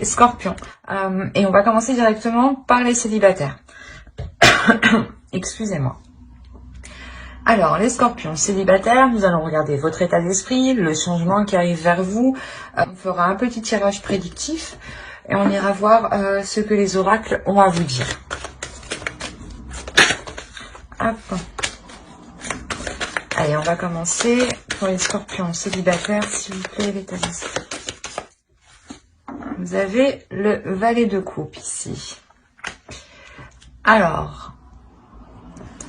Scorpion. Et on va commencer directement par les célibataires. Excusez-moi. Alors, les scorpions célibataires, nous allons regarder votre état d'esprit, le changement qui arrive vers vous. On fera un petit tirage prédictif et on ira voir ce que les oracles ont à vous dire. Hop. Allez, on va commencer pour les scorpions célibataires, s'il vous plaît, l'état d'esprit. Vous avez le valet de coupe ici. Alors,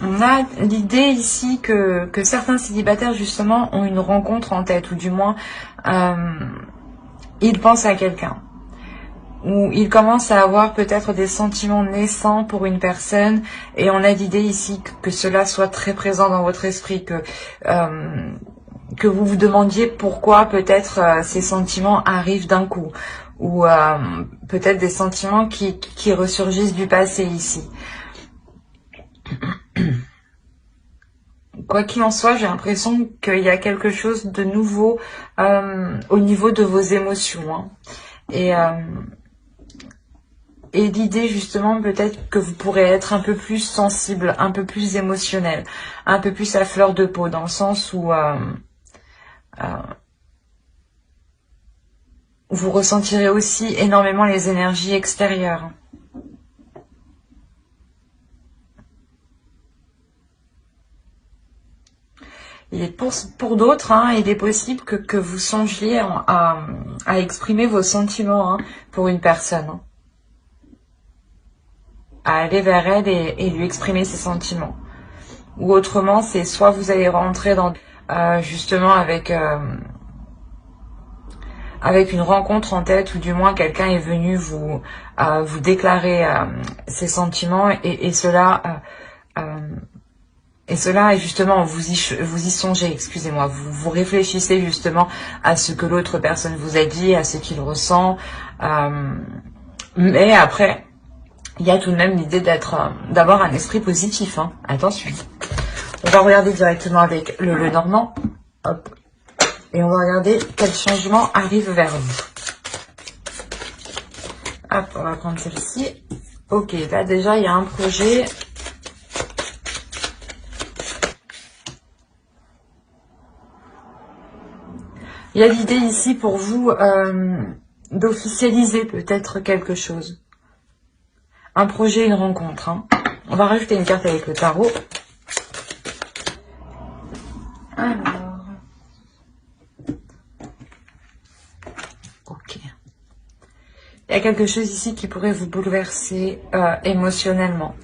on a l'idée ici que certains célibataires, justement, ont une rencontre en tête, ou du moins, ils pensent à quelqu'un. Ou ils commencent à avoir peut-être des sentiments naissants pour une personne, et on a l'idée ici que cela soit très présent dans votre esprit, que vous vous demandiez pourquoi peut-être ces sentiments arrivent d'un coup, ou peut-être des sentiments qui ressurgissent du passé ici. Quoi qu'il en soit, j'ai l'impression qu'il y a quelque chose de nouveau au niveau de vos émotions. Hein. Et l'idée justement peut-être que vous pourrez être un peu plus sensible, un peu plus émotionnel, un peu plus à fleur de peau, dans le sens où vous ressentirez aussi énormément les énergies extérieures. Et pour d'autres, hein, il est possible que vous songiez à exprimer vos sentiments pour une personne. Hein. À aller vers elle et lui exprimer ses sentiments. Ou autrement, c'est soit vous allez rentrer dans justement avec une rencontre en tête, ou du moins quelqu'un est venu vous déclarer ses sentiments, et cela est justement, vous y songez, excusez-moi, vous réfléchissez justement à ce que l'autre personne vous a dit, à ce qu'il ressent, mais après, il y a tout de même l'idée d'avoir un esprit positif, hein. Attention. On va regarder directement avec le normand, hop, et on va regarder quel changement arrive vers vous. Hop, on va prendre celle-ci. Ok, là déjà, il y a un projet. Il y a l'idée ici pour vous d'officialiser peut-être quelque chose. Un projet, une rencontre. Hein. On va rajouter une carte avec le tarot. Alors. Ok. Il y a quelque chose ici qui pourrait vous bouleverser émotionnellement.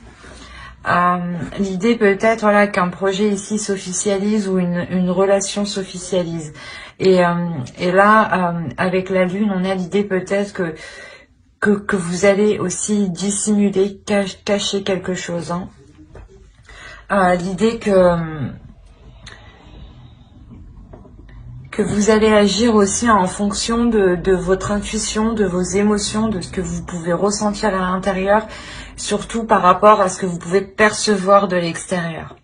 L'idée peut-être voilà, qu'un projet ici s'officialise, ou une relation s'officialise. Et là, avec la lune, on a l'idée peut-être que vous allez aussi dissimuler, cacher quelque chose. Hein. L'idée que vous allez agir aussi en fonction de votre intuition, de vos émotions, de ce que vous pouvez ressentir à l'intérieur, surtout par rapport à ce que vous pouvez percevoir de l'extérieur.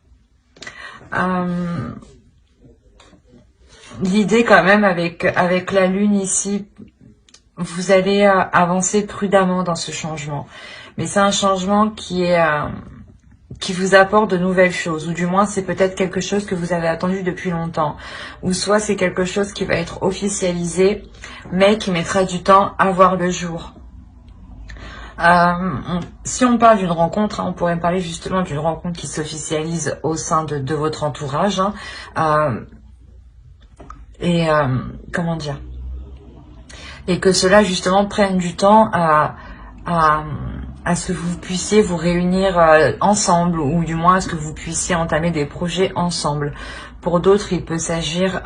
L'idée quand même avec la lune ici, vous allez avancer prudemment dans ce changement. Mais c'est un changement qui vous apporte de nouvelles choses, ou du moins c'est peut-être quelque chose que vous avez attendu depuis longtemps, ou soit c'est quelque chose qui va être officialisé, mais qui mettra du temps à voir le jour. Si on parle d'une rencontre, hein, on pourrait parler justement d'une rencontre qui s'officialise au sein de votre entourage, hein, comment dire, et que cela justement prenne du temps à ce que vous puissiez vous réunir ensemble, ou du moins à ce que vous puissiez entamer des projets ensemble. Pour d'autres, il peut s'agir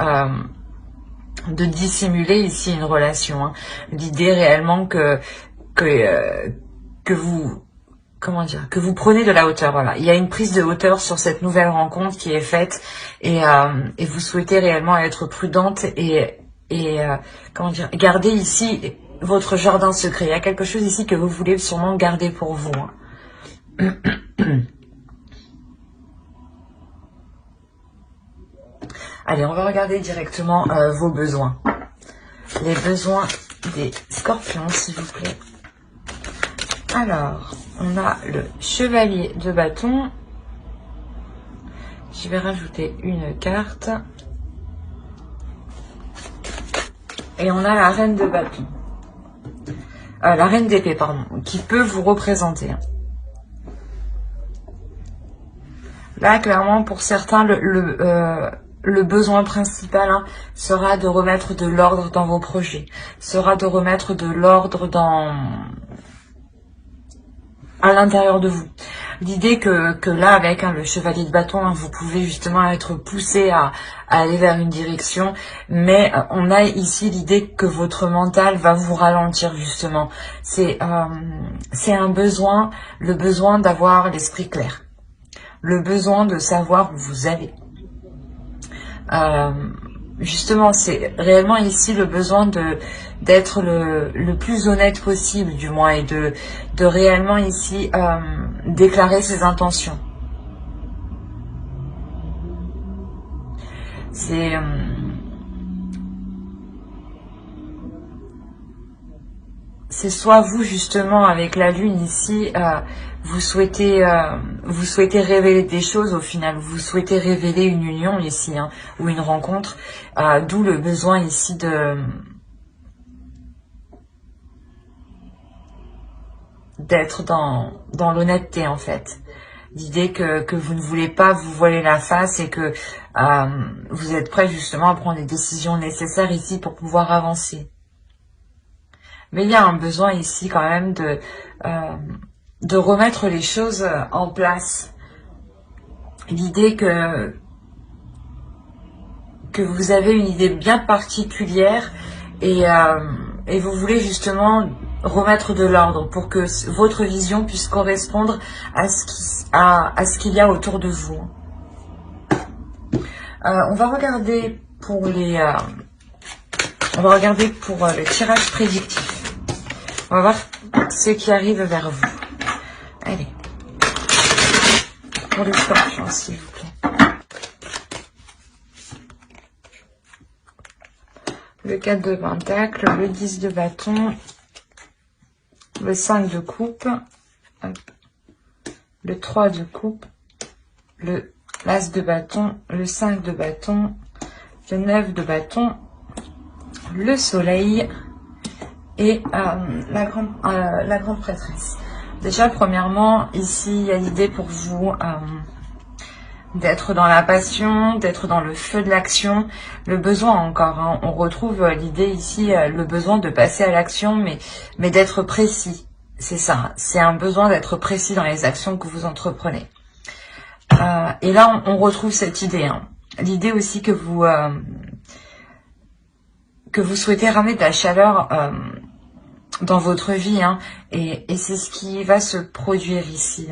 de dissimuler ici une relation. Hein. L'idée réellement que vous, comment dire, que vous prenez de la hauteur. Voilà, il y a une prise de hauteur sur cette nouvelle rencontre qui est faite, et vous souhaitez réellement être prudente et comment dire, garder ici votre jardin secret. Il y a quelque chose ici que vous voulez sûrement garder pour vous. Hein. Allez, on va regarder directement vos besoins. Les besoins des scorpions, s'il vous plaît. Alors, on a le chevalier de bâton. Je vais rajouter une carte. Et on a la reine de bâton. La reine d'épée, pardon, qui peut vous représenter. Là, clairement, pour certains, le besoin principal sera de remettre de l'ordre dans vos projets, sera de remettre de l'ordre à l'intérieur de vous. L'idée que là, avec le chevalier de bâton, vous pouvez justement être poussé à aller vers une direction, mais on a ici l'idée que votre mental va vous ralentir justement. C'est un besoin, le besoin d'avoir l'esprit clair, le besoin de savoir où vous allez. Justement, c'est réellement ici le besoin d'être le plus honnête possible, du moins, et de réellement ici déclarer ses intentions. C'est soit vous, justement, avec la lune ici, vous souhaitez révéler des choses au final, vous souhaitez révéler une union ici, ou une rencontre, d'où le besoin ici d'être dans l'honnêteté en fait. L'idée que vous ne voulez pas vous voiler la face et que vous êtes prêt justement à prendre les décisions nécessaires ici pour pouvoir avancer. Mais il y a un besoin ici quand même de remettre les choses en place. L'idée que vous avez une idée bien particulière et vous voulez justement remettre de l'ordre pour que votre vision puisse correspondre à ce qu'il y a autour de vous. On va regarder pour le tirage prédictif. On va voir ce qui arrive vers vous. Allez. Pour les scorpions, s'il vous plaît. Le 4 de pentacle, le 10 de bâton, le 5 de coupe, le 3 de coupe, le l'as de bâton, le 5 de bâton, le 9 de bâton, le soleil et la grande prêtresse. Déjà, premièrement, ici, il y a l'idée pour vous d'être dans la passion, d'être dans le feu de l'action, le besoin encore. On retrouve l'idée ici, le besoin de passer à l'action, mais d'être précis. C'est ça, c'est un besoin d'être précis dans les actions que vous entreprenez. Et là, on retrouve cette idée. L'idée aussi que vous souhaitez ramener de la chaleur dans votre vie, et c'est ce qui va se produire ici.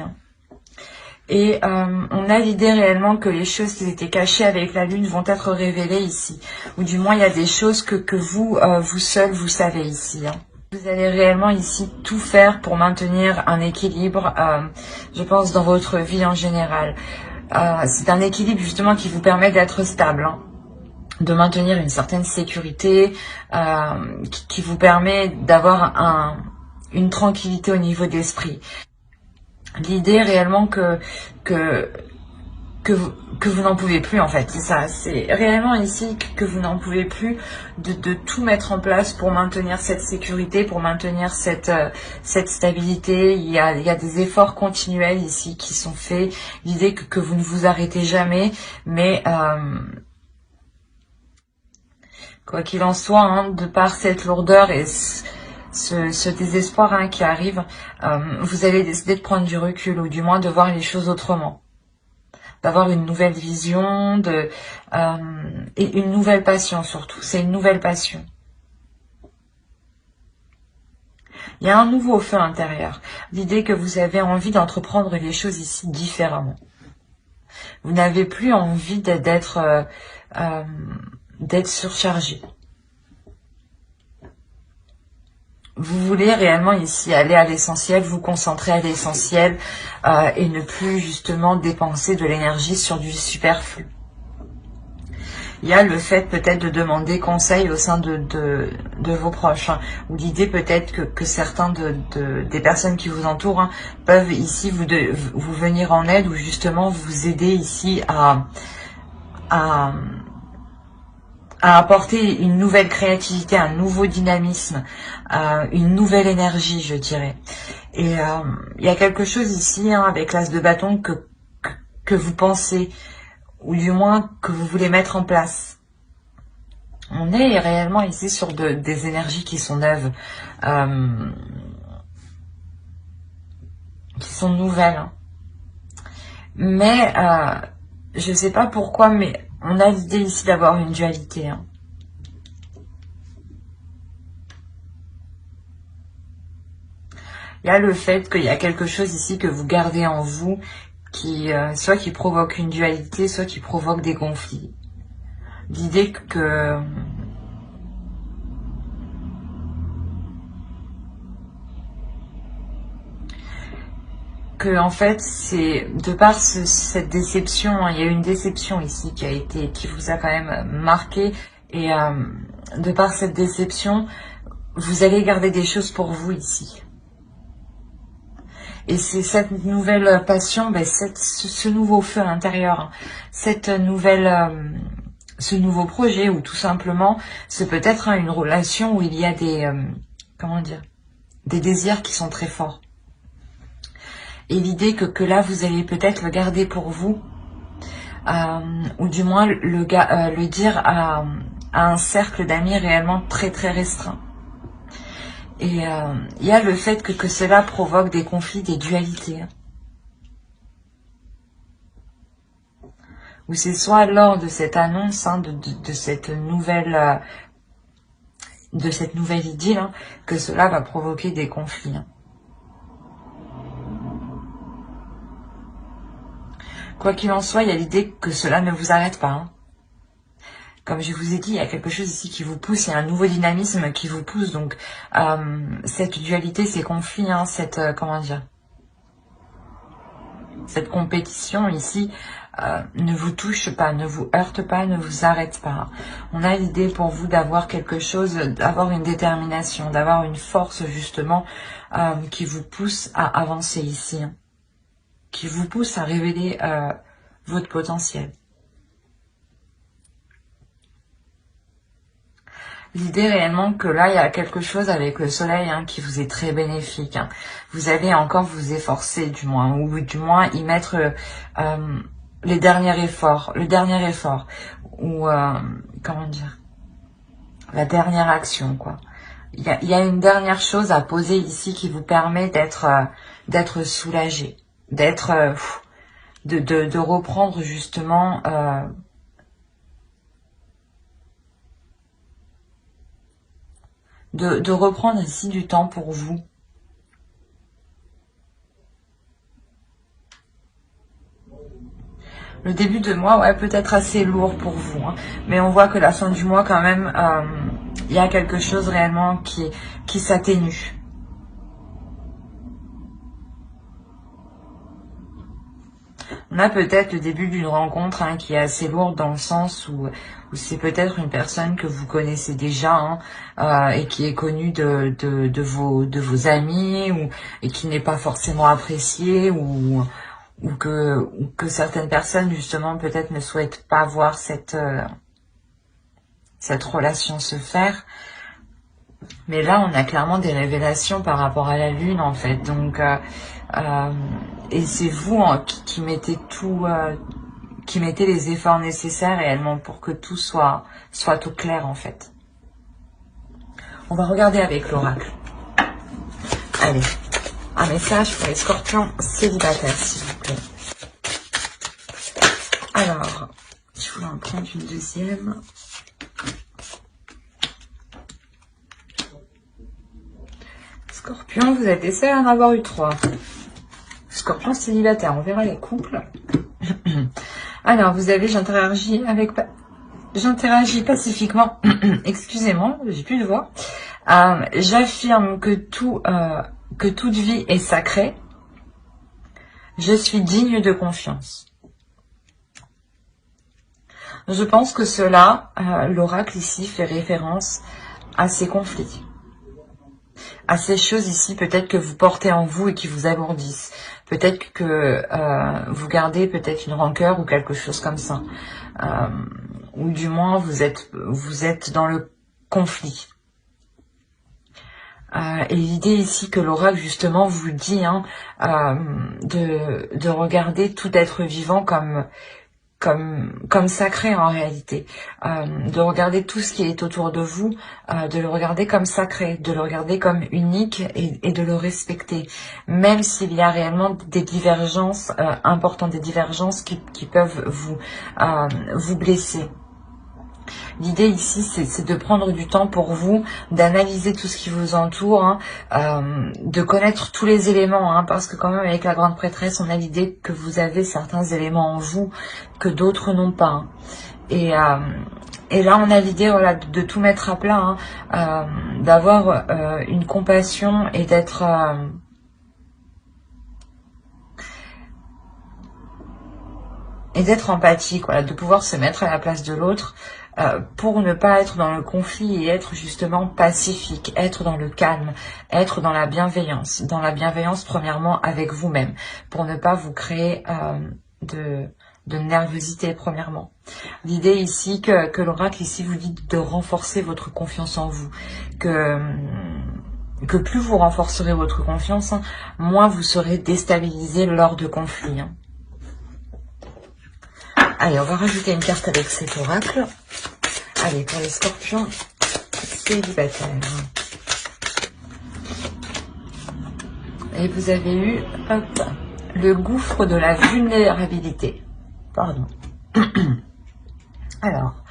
Et on a l'idée réellement que les choses qui étaient cachées avec la lune vont être révélées ici, ou du moins il y a des choses que vous seul vous savez ici. Vous allez réellement ici tout faire pour maintenir un équilibre, je pense, dans votre vie en général. C'est un équilibre justement qui vous permet d'être stable, de maintenir une certaine sécurité, qui vous permet d'avoir une tranquillité au niveau d'esprit. L'idée réellement que vous n'en pouvez plus en fait, c'est ça, c'est réellement ici que vous n'en pouvez plus de tout mettre en place pour maintenir cette sécurité, pour maintenir cette stabilité. Il y a des efforts continuels ici qui sont faits, l'idée que vous ne vous arrêtez jamais, mais quoi qu'il en soit, de par cette lourdeur et ce désespoir qui arrive, vous allez décider de prendre du recul, ou du moins de voir les choses autrement, d'avoir une nouvelle vision, et une nouvelle passion surtout. C'est une nouvelle passion. Il y a un nouveau feu intérieur. L'idée que vous avez envie d'entreprendre les choses ici différemment. Vous n'avez plus envie d'être surchargé. Vous voulez réellement ici aller à l'essentiel, vous concentrer à l'essentiel et ne plus justement dépenser de l'énergie sur du superflu. il y a le fait peut-être de demander conseil au sein de vos proches, hein, ou l'idée peut-être que certains des personnes qui vous entourent, hein, peuvent ici vous venir en aide, ou justement vous aider ici à apporter une nouvelle créativité, un nouveau dynamisme, une nouvelle énergie, je dirais. Et il y a quelque chose ici, hein, avec l'as de bâton que vous pensez, ou du moins que vous voulez mettre en place. On est réellement ici sur des énergies qui sont neuves, qui sont nouvelles. Hein. Mais je sais pas pourquoi, mais on a l'idée ici d'avoir une dualité. Hein. Il y a le fait qu'il y a quelque chose ici que vous gardez en vous, qui soit qui provoque une dualité, soit qui provoque des conflits. L'idée que en fait, c'est de par cette déception, hein, il y a eu une déception ici qui vous a quand même marqué, et de par cette déception, vous allez garder des choses pour vous ici. Et c'est cette nouvelle passion, ben ce nouveau feu intérieur, hein, cette nouvelle, ce nouveau projet, ou tout simplement, c'est peut-être, hein, une relation où il y a des, comment dire, des désirs qui sont très forts. Et l'idée que là, vous allez peut-être le garder pour vous, ou du moins le dire à un cercle d'amis réellement très très restreint. Et il y a le fait que cela provoque des conflits, des dualités. Ou c'est soit lors de cette annonce, hein, de cette nouvelle idylle, hein, que cela va provoquer des conflits. Hein. Quoi qu'il en soit, il y a l'idée que cela ne vous arrête pas. Hein. Comme je vous ai dit, il y a quelque chose ici qui vous pousse, il y a un nouveau dynamisme qui vous pousse. Donc, cette dualité, ces conflits, hein, comment dire, cette compétition ici, ne vous touche pas, ne vous heurte pas, ne vous arrête pas. On a l'idée pour vous d'avoir quelque chose, d'avoir une détermination, d'avoir une force justement qui vous pousse à avancer ici, hein, qui vous pousse à révéler votre potentiel. L'idée réellement que là, il y a quelque chose avec le soleil, hein, qui vous est très bénéfique. Hein. Vous allez encore vous efforcer du moins, ou du moins y mettre le dernier effort, ou comment dire, la dernière action, quoi. Il y a une dernière chose à poser ici qui vous permet d'être soulagé, d'être de reprendre justement de reprendre ici du temps pour vous. Le début de mois, ouais, peut-être assez lourd pour vous, hein, mais on voit que la fin du mois, quand même, il y a quelque chose réellement qui s'atténue. On a peut-être le début d'une rencontre, hein, qui est assez lourde dans le sens où c'est peut-être une personne que vous connaissez déjà, hein, et qui est connue de vos amis, et qui n'est pas forcément appréciée, ou que certaines personnes justement peut-être ne souhaitent pas voir cette relation se faire. Mais là, on a clairement des révélations par rapport à la lune, en fait. Donc, et c'est vous, hein, qui mettez tout, qui mettez les efforts nécessaires réellement pour que tout soit tout clair, en fait. On va regarder avec l'oracle. Allez, un message pour les scorpions célibataires, s'il vous plaît. Alors, je voulais en prendre une deuxième. Scorpion, vous êtes les seuls à en avoir eu 3. Scorpion célibataire, on verra les couples. Alors, vous avez, j'interagis pacifiquement. Excusez-moi, j'ai plus de voix. J'affirme que toute vie est sacrée. Je suis digne de confiance. Je pense que cela, l'oracle ici fait référence à ces conflits, à ces choses ici peut-être que vous portez en vous et qui vous alourdissent. Peut-être que vous gardez peut-être une rancœur ou quelque chose comme ça. Ou du moins vous êtes dans le conflit. Et l'idée ici que l'oracle justement vous dit de regarder tout être vivant comme sacré en réalité, de regarder tout ce qui est autour de vous, de le regarder comme sacré, de le regarder comme unique et de le respecter, même s'il y a réellement des divergences importantes, des divergences qui peuvent vous blesser. L'idée ici, c'est de prendre du temps pour vous, d'analyser tout ce qui vous entoure, de connaître tous les éléments, parce que quand même avec la grande prêtresse, on a l'idée que vous avez certains éléments en vous que d'autres n'ont pas. Et là, on a l'idée de tout mettre à plat, d'avoir une compassion et d'être empathique, de pouvoir se mettre à la place de l'autre. Pour ne pas être dans le conflit et être justement pacifique, être dans le calme, être dans la bienveillance premièrement avec vous-même, pour ne pas vous créer de nervosité premièrement. L'idée ici que l'oracle ici vous dit de renforcer votre confiance en vous, que plus vous renforcerez votre confiance, moins vous serez déstabilisé lors de conflits. Allez, on va rajouter une carte avec cet oracle. Allez, pour les scorpions célibataires. Et vous avez eu, le gouffre de la vulnérabilité. Pardon. Alors,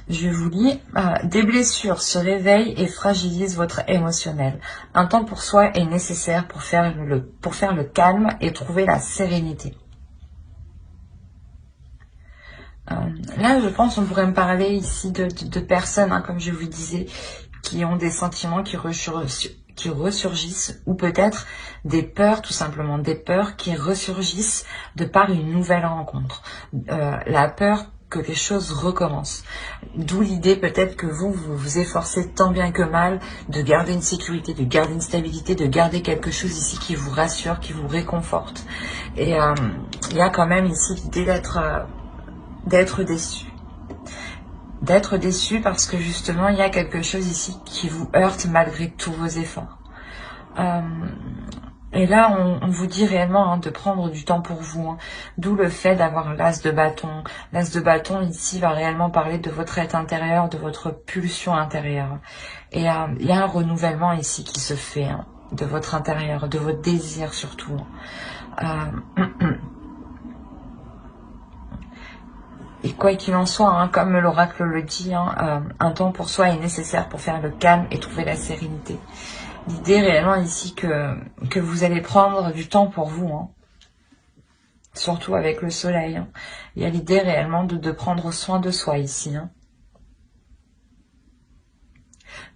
je vous lis, des blessures se réveillent et fragilisent votre émotionnel. Un temps pour soi est nécessaire pour faire le calme et trouver la sérénité. Là, je pense on pourrait me parler ici de personnes, comme je vous disais, qui ont des sentiments qui ressurgissent, ou peut-être des peurs, tout simplement, des peurs qui ressurgissent de par une nouvelle rencontre. La peur que les choses recommencent. D'où l'idée peut-être que vous vous efforcez tant bien que mal de garder une sécurité, de garder une stabilité, de garder quelque chose ici qui vous rassure, qui vous réconforte. Et il y a quand même ici l'idée d'être déçu. D'être déçu parce que justement, il y a quelque chose ici qui vous heurte malgré tous vos efforts. Et là, on vous dit réellement de prendre du temps pour vous. D'où le fait d'avoir l'as de bâton. L'as de bâton, ici, va réellement parler de votre être intérieur, de votre pulsion intérieure. Et il y a un renouvellement ici qui se fait, de votre intérieur, de votre désir surtout. Et quoi qu'il en soit, comme l'oracle le dit, un temps pour soi est nécessaire pour faire le calme et trouver la sérénité. L'idée réellement ici que vous allez prendre du temps pour vous, surtout avec le soleil. Il y a l'idée réellement de prendre soin de soi ici.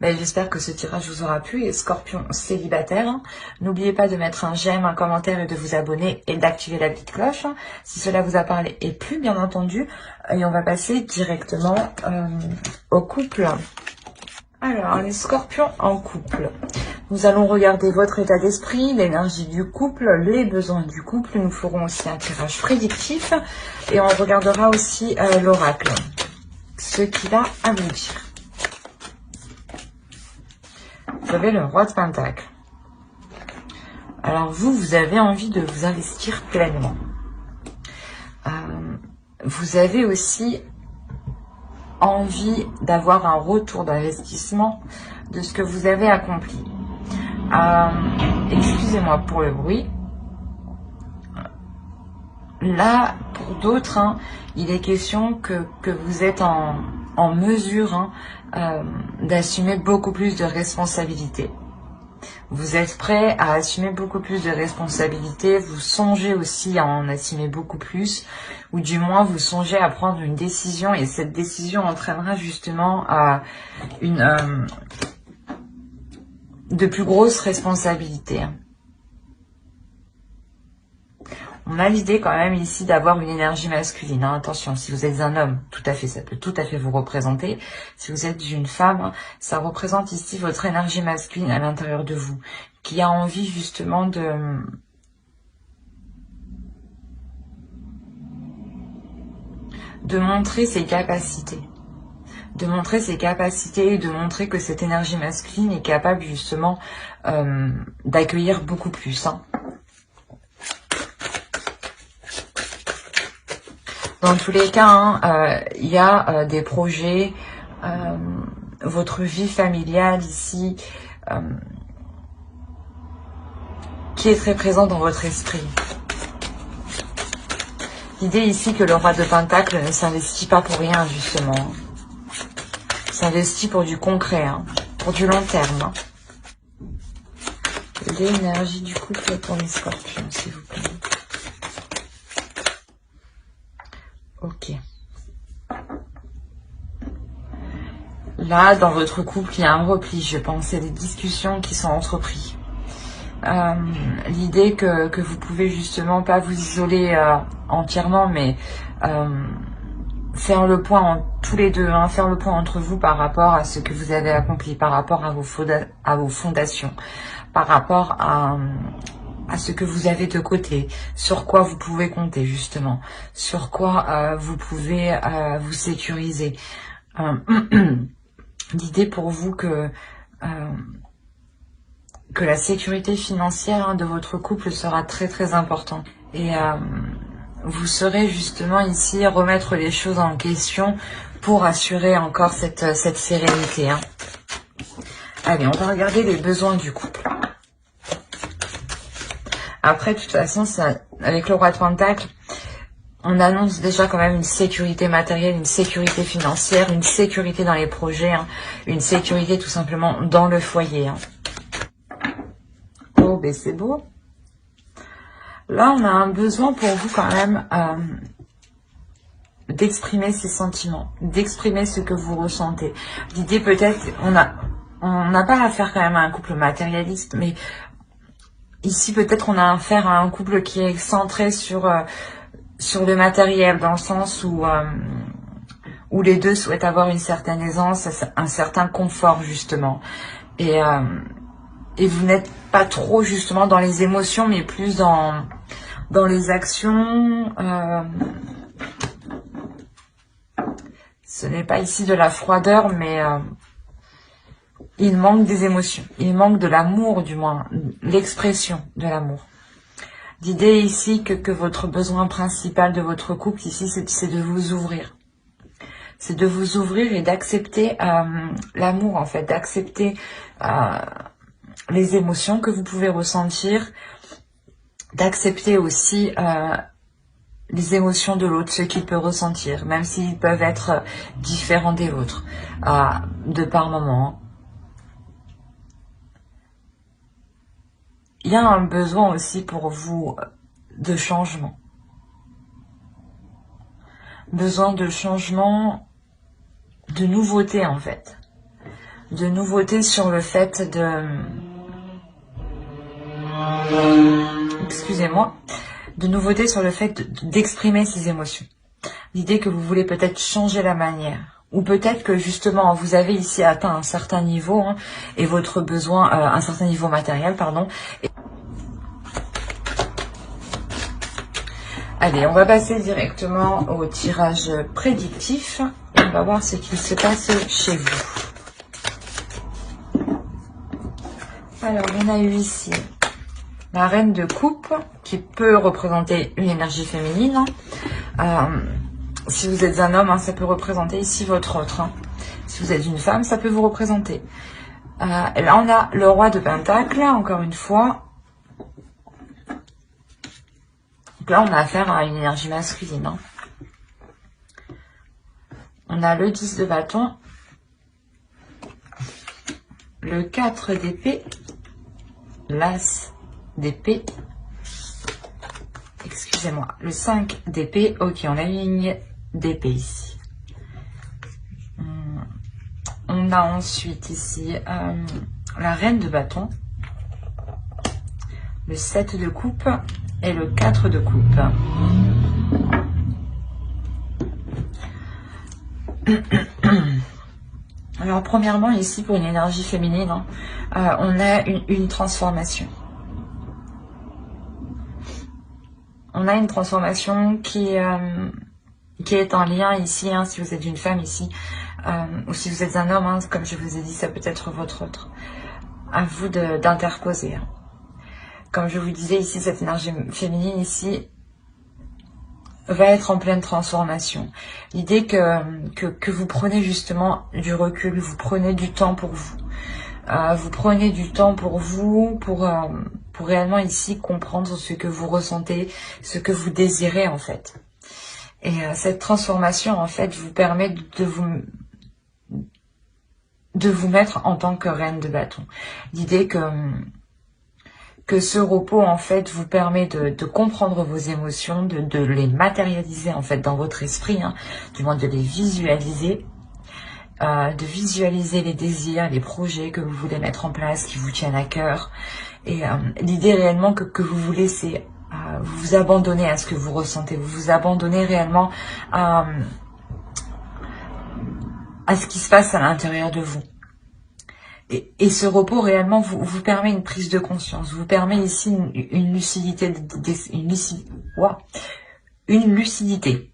J'espère que ce tirage vous aura plu. Et scorpion célibataire, n'oubliez pas de mettre un j'aime, un commentaire et de vous abonner et d'activer la petite cloche si cela vous a parlé et plu, bien entendu. Et on va passer directement au couple. Alors, les scorpions en couple. Nous allons regarder votre état d'esprit, l'énergie du couple, les besoins du couple. Nous ferons aussi un tirage prédictif et on regardera aussi l'oracle, ce qu'il a à vous dire. Vous avez le roi de Pentacle. Alors vous avez envie de vous investir pleinement. Vous avez aussi envie d'avoir un retour d'investissement de ce que vous avez accompli. Excusez-moi pour le bruit. Là, pour d'autres, il est question que vous êtes en mesure d'assumer beaucoup plus de responsabilités. Vous êtes prêt à assumer beaucoup plus de responsabilités. Vous songez aussi à en assumer beaucoup plus, ou du moins vous songez à prendre une décision, et cette décision entraînera justement à de plus grosses responsabilités. On a l'idée quand même ici d'avoir une énergie masculine. Hein. Attention, si vous êtes un homme, tout à fait, ça peut tout à fait vous représenter. Si vous êtes une femme, ça représente ici votre énergie masculine à l'intérieur de vous, qui a envie justement de montrer ses capacités. De montrer ses capacités et de montrer que cette énergie masculine est capable justement d'accueillir beaucoup plus. Hein. Dans tous les cas, hein, il y a des projets, votre vie familiale ici, qui est très présente dans votre esprit. L'idée ici que le roi de Pentacle ne s'investit pas pour rien, justement. Il s'investit pour du concret, hein, pour du long terme. Hein. L'énergie du couple pour les scorpions, s'il vous plaît. Ok. Là, dans votre couple, il y a un repli, je pense. C'est des discussions qui sont entreprises. L'idée que vous pouvez justement pas vous isoler entièrement, mais faire le point tous les deux, hein, faire le point entre vous par rapport à ce que vous avez accompli, par rapport à vos fondations, par rapport à ce que vous avez de côté, sur quoi vous pouvez compter justement, sur quoi vous pouvez vous sécuriser. L'idée pour vous que la sécurité financière de votre couple sera très très importante. Et vous saurez justement ici remettre les choses en question pour assurer encore cette sérénité. Hein. Allez, on va regarder les besoins du couple. Après, de toute façon, avec le roi de Pentacle, on annonce déjà quand même une sécurité matérielle, une sécurité financière, une sécurité dans les projets, hein, une sécurité tout simplement dans le foyer. Hein. Oh, ben c'est beau. Là, on a un besoin pour vous quand même d'exprimer ses sentiments, d'exprimer ce que vous ressentez. L'idée peut-être, on n'a pas affaire quand même à un couple matérialiste, mais ici peut-être on a affaire à un couple qui est centré sur le matériel, dans le sens où les deux souhaitent avoir une certaine aisance, un certain confort justement. Et vous n'êtes pas trop justement dans les émotions, mais plus dans les actions. Ce n'est pas ici de la froideur, mais il manque des émotions. Il manque de l'amour, du moins, l'expression de l'amour. L'idée ici que votre besoin principal de votre couple ici, c'est de vous ouvrir. C'est de vous ouvrir et d'accepter l'amour, en fait, d'accepter les émotions que vous pouvez ressentir, d'accepter aussi les émotions de l'autre, ce qu'il peut ressentir, même s'ils peuvent être différents des vôtres, de par moment. Il y a un besoin aussi pour vous de changement. Besoin de changement, de nouveauté en fait. De nouveauté sur le fait de... Excusez-moi. De nouveauté sur le fait d'exprimer ses émotions. L'idée que vous voulez peut-être changer la manière. Ou peut-être que justement vous avez ici atteint un certain niveau hein, et votre besoin, un certain niveau matériel, pardon. Allez, on va passer directement au tirage prédictif et on va voir ce qui se passe chez vous. Alors, on a eu ici la reine de coupe qui peut représenter une énergie féminine. Si vous êtes un homme, hein, ça peut représenter ici votre autre. Hein. Si vous êtes une femme, ça peut vous représenter. Là, on a le roi de Pentacle, encore une fois. Donc là, on a affaire à une énergie masculine. Hein. On a le 10 de bâton, le 4 d'épée, l'as d'épée, excusez-moi, le 5 d'épée. Ok, on a une ligne d'épée ici. On a ensuite ici la reine de bâton, le 7 de coupe et le 4 de coupe. Alors premièrement ici pour une énergie féminine, on a une transformation. On a une transformation qui est en lien ici, si vous êtes une femme ici, ou si vous êtes un homme, comme je vous ai dit, ça peut être votre autre. À vous d'interposer. Comme je vous disais ici, cette énergie féminine ici va être en pleine transformation. L'idée que vous prenez justement du recul, vous prenez du temps pour vous. Vous prenez du temps pour vous, pour réellement ici comprendre ce que vous ressentez, ce que vous désirez en fait. Et cette transformation en fait vous permet de vous mettre en tant que reine de bâton. L'idée que ce repos en fait vous permet de comprendre vos émotions, de les matérialiser en fait dans votre esprit, du moins de les visualiser, de visualiser les désirs, les projets que vous voulez mettre en place, qui vous tiennent à cœur. Et l'idée réellement que vous voulez, c'est vous abandonner à ce que vous ressentez, vous vous abandonnez réellement à ce qui se passe à l'intérieur de vous. Et ce repos réellement vous permet une prise de conscience, vous permet ici une lucidité, une lucidité.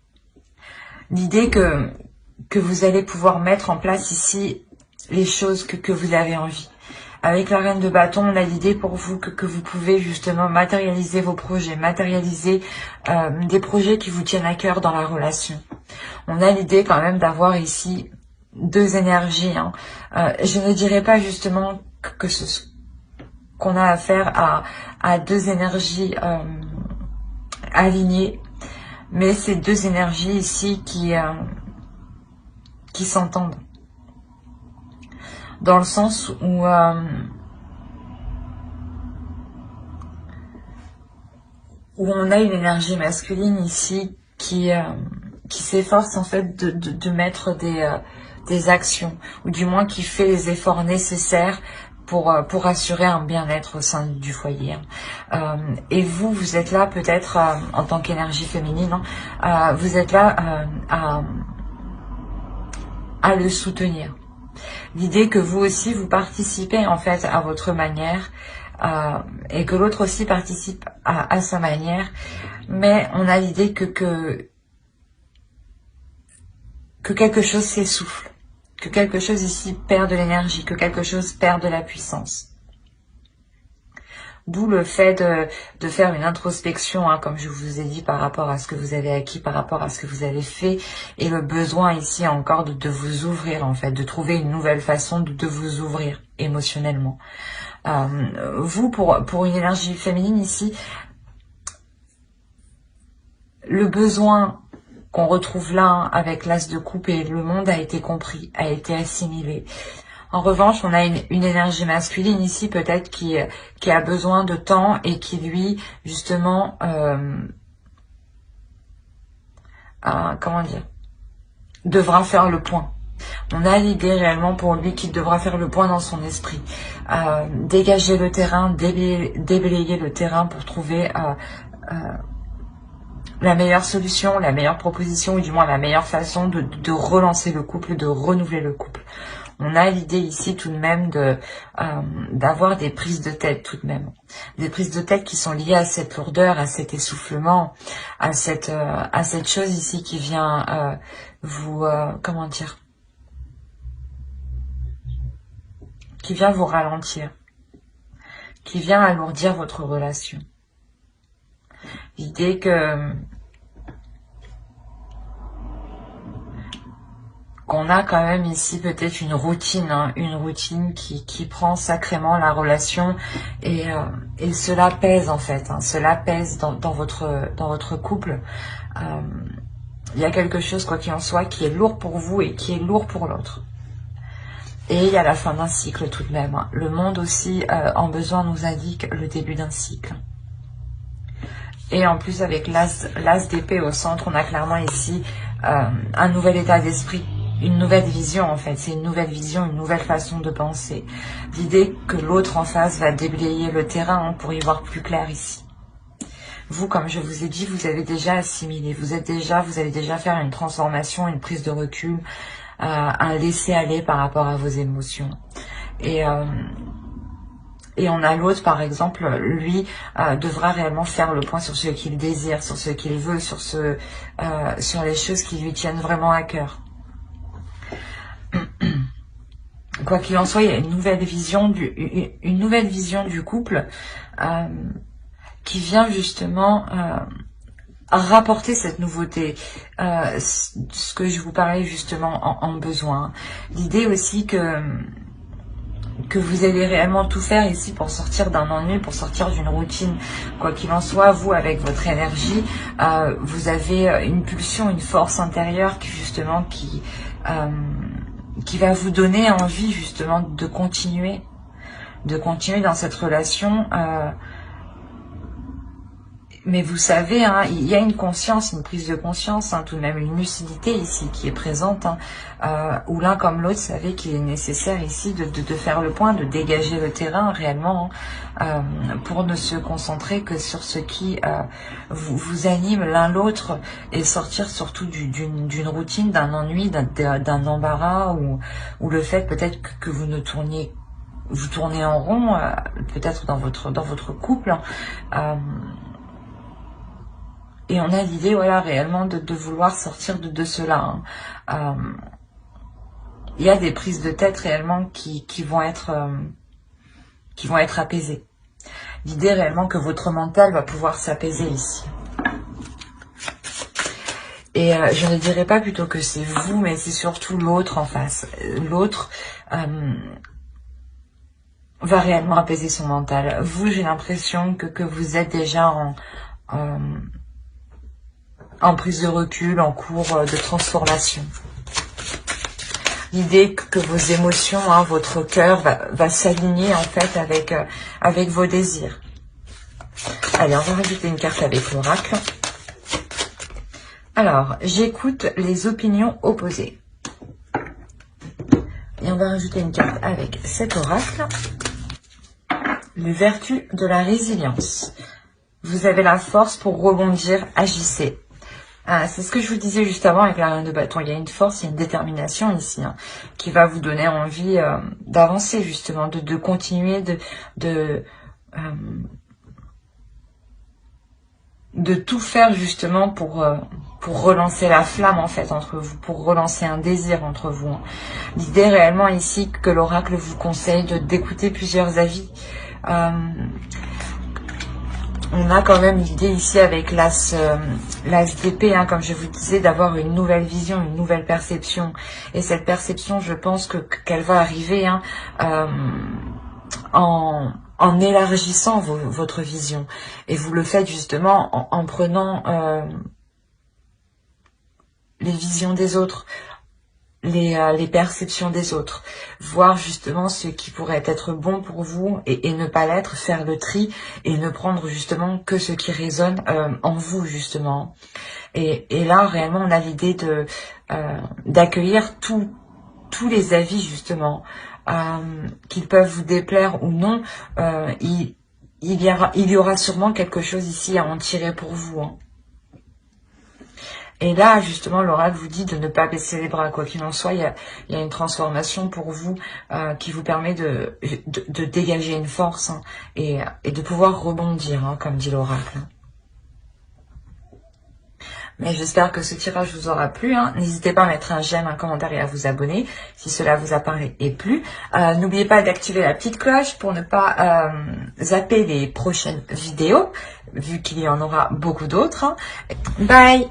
L'idée que vous allez pouvoir mettre en place ici les choses que vous avez envie. Avec la reine de bâton, on a l'idée pour vous que vous pouvez justement matérialiser vos projets, matérialiser des projets qui vous tiennent à cœur dans la relation. On a l'idée quand même d'avoir ici deux énergies. Je ne dirais pas justement qu'on a affaire à deux énergies alignées, mais c'est deux énergies ici qui s'entendent. Dans le sens où on a une énergie masculine ici qui s'efforce en fait de mettre des actions, ou du moins qui fait les efforts nécessaires pour assurer un bien-être au sein du foyer. Et vous êtes là peut-être en tant qu'énergie féminine, vous êtes là à le soutenir. L'idée que vous aussi vous participez en fait à votre manière, et que l'autre aussi participe à sa manière, mais on a l'idée que quelque chose s'essouffle, que quelque chose ici perd de l'énergie, que quelque chose perd de la puissance. D'où le fait de faire une introspection, comme je vous ai dit, par rapport à ce que vous avez acquis, par rapport à ce que vous avez fait, et le besoin ici encore de vous ouvrir en fait, de trouver une nouvelle façon de vous ouvrir émotionnellement. Vous, pour une énergie féminine ici, le besoin qu'on retrouve là avec l'as de coupe et le monde a été compris, a été assimilé. En revanche, on a une énergie masculine ici peut-être qui a besoin de temps et qui lui, justement, comment dire, devra faire le point. On a l'idée réellement pour lui qu'il devra faire le point dans son esprit, dégager le terrain, déblayer le terrain pour trouver la meilleure solution, la meilleure proposition, ou du moins la meilleure façon de relancer le couple, de renouveler le couple. On a l'idée ici tout de même d'avoir des prises de tête tout de même. Des prises de tête qui sont liées à cette lourdeur, à cet essoufflement, à cette chose ici qui vient comment dire, qui vient vous ralentir, qui vient alourdir votre relation. L'idée qu'on a quand même ici peut-être une routine qui prend sacrément la relation, et cela pèse en fait, cela pèse dans votre couple. Il y a quelque chose, quoi qu'il en soit, qui est lourd pour vous et qui est lourd pour l'autre. Et il y a la fin d'un cycle tout de même. Le monde aussi, en besoin, nous indique le début d'un cycle. Et en plus, avec l'as d'épée au centre, on a clairement ici un nouvel état d'esprit, une nouvelle vision en fait. C'est une nouvelle vision, une nouvelle façon de penser. L'idée que l'autre en face va déblayer le terrain pour y voir plus clair ici. vous, comme je vous ai dit, vous avez déjà assimilé, vous allez déjà faire une transformation, une prise de recul, un laisser-aller par rapport à vos émotions. Et on a l'autre, par exemple, lui, devra réellement faire le point sur ce qu'il désire, sur ce qu'il veut, sur les choses qui lui tiennent vraiment à cœur. Quoi qu'il en soit, il y a une nouvelle vision du couple qui vient justement rapporter cette nouveauté, ce que je vous parlais justement en besoin. L'idée aussi que vous allez réellement tout faire ici pour sortir d'un ennui, pour sortir d'une routine. Quoi qu'il en soit, vous, avec votre énergie, vous avez une pulsion, une force intérieure qui va vous donner envie justement de continuer dans cette relation. Mais vous savez, hein, il y a une conscience, une prise de conscience, hein, tout de même une lucidité ici qui est présente, hein, où l'un comme l'autre savait qu'il est nécessaire ici de faire le point, de dégager le terrain réellement, hein, pour ne se concentrer que sur ce qui vous anime l'un l'autre et sortir surtout d'une routine, d'un ennui, d'un embarras ou le fait peut-être que vous tournez en rond, peut-être dans votre couple. Et on a l'idée, voilà, réellement de vouloir sortir de cela. Hein. Il y a des prises de tête réellement qui vont être apaisées. L'idée réellement que votre mental va pouvoir s'apaiser ici. Et je ne dirais pas plutôt que c'est vous, mais c'est surtout l'autre en face. L'autre va réellement apaiser son mental. Vous, j'ai l'impression que vous êtes déjà en prise de recul, en cours de transformation. L'idée que vos émotions, hein, votre cœur va s'aligner en fait avec vos désirs. Allez, on va rajouter une carte avec l'oracle. Alors, j'écoute les opinions opposées. Et on va rajouter une carte avec cet oracle. Les vertus de la résilience. Vous avez la force pour rebondir, agissez. C'est ce que je vous disais juste avant avec la reine de bâton. Il y a une force, il y a une détermination ici, hein, qui va vous donner envie d'avancer justement, de continuer, de tout faire justement pour relancer la flamme en fait entre vous, pour relancer un désir entre vous. Hein. L'idée réellement ici que l'oracle vous conseille d'écouter plusieurs avis. On a quand même l'idée ici avec l'as d'épée, hein, comme je vous disais, d'avoir une nouvelle vision, une nouvelle perception. Et cette perception, je pense qu'elle va arriver, hein, en élargissant votre vision. Et vous le faites justement en prenant les visions des autres, les perceptions des autres, voir justement ce qui pourrait être bon pour vous et ne pas l'être, faire le tri et ne prendre justement que ce qui résonne en vous justement. Et là réellement on a l'idée d'accueillir tous les avis justement, qu'ils peuvent vous déplaire ou non. Il y aura sûrement quelque chose ici à en tirer pour vous, hein. Et là, justement, l'oracle vous dit de ne pas baisser les bras. Quoi qu'il en soit, il y a une transformation pour vous qui vous permet de dégager une force, hein, et de pouvoir rebondir, hein, comme dit l'oracle. Mais j'espère que ce tirage vous aura plu, hein. N'hésitez pas à mettre un j'aime, un commentaire et à vous abonner si cela vous a parlé et plu. N'oubliez pas d'activer la petite cloche pour ne pas zapper les prochaines vidéos, vu qu'il y en aura beaucoup d'autres, hein. Bye!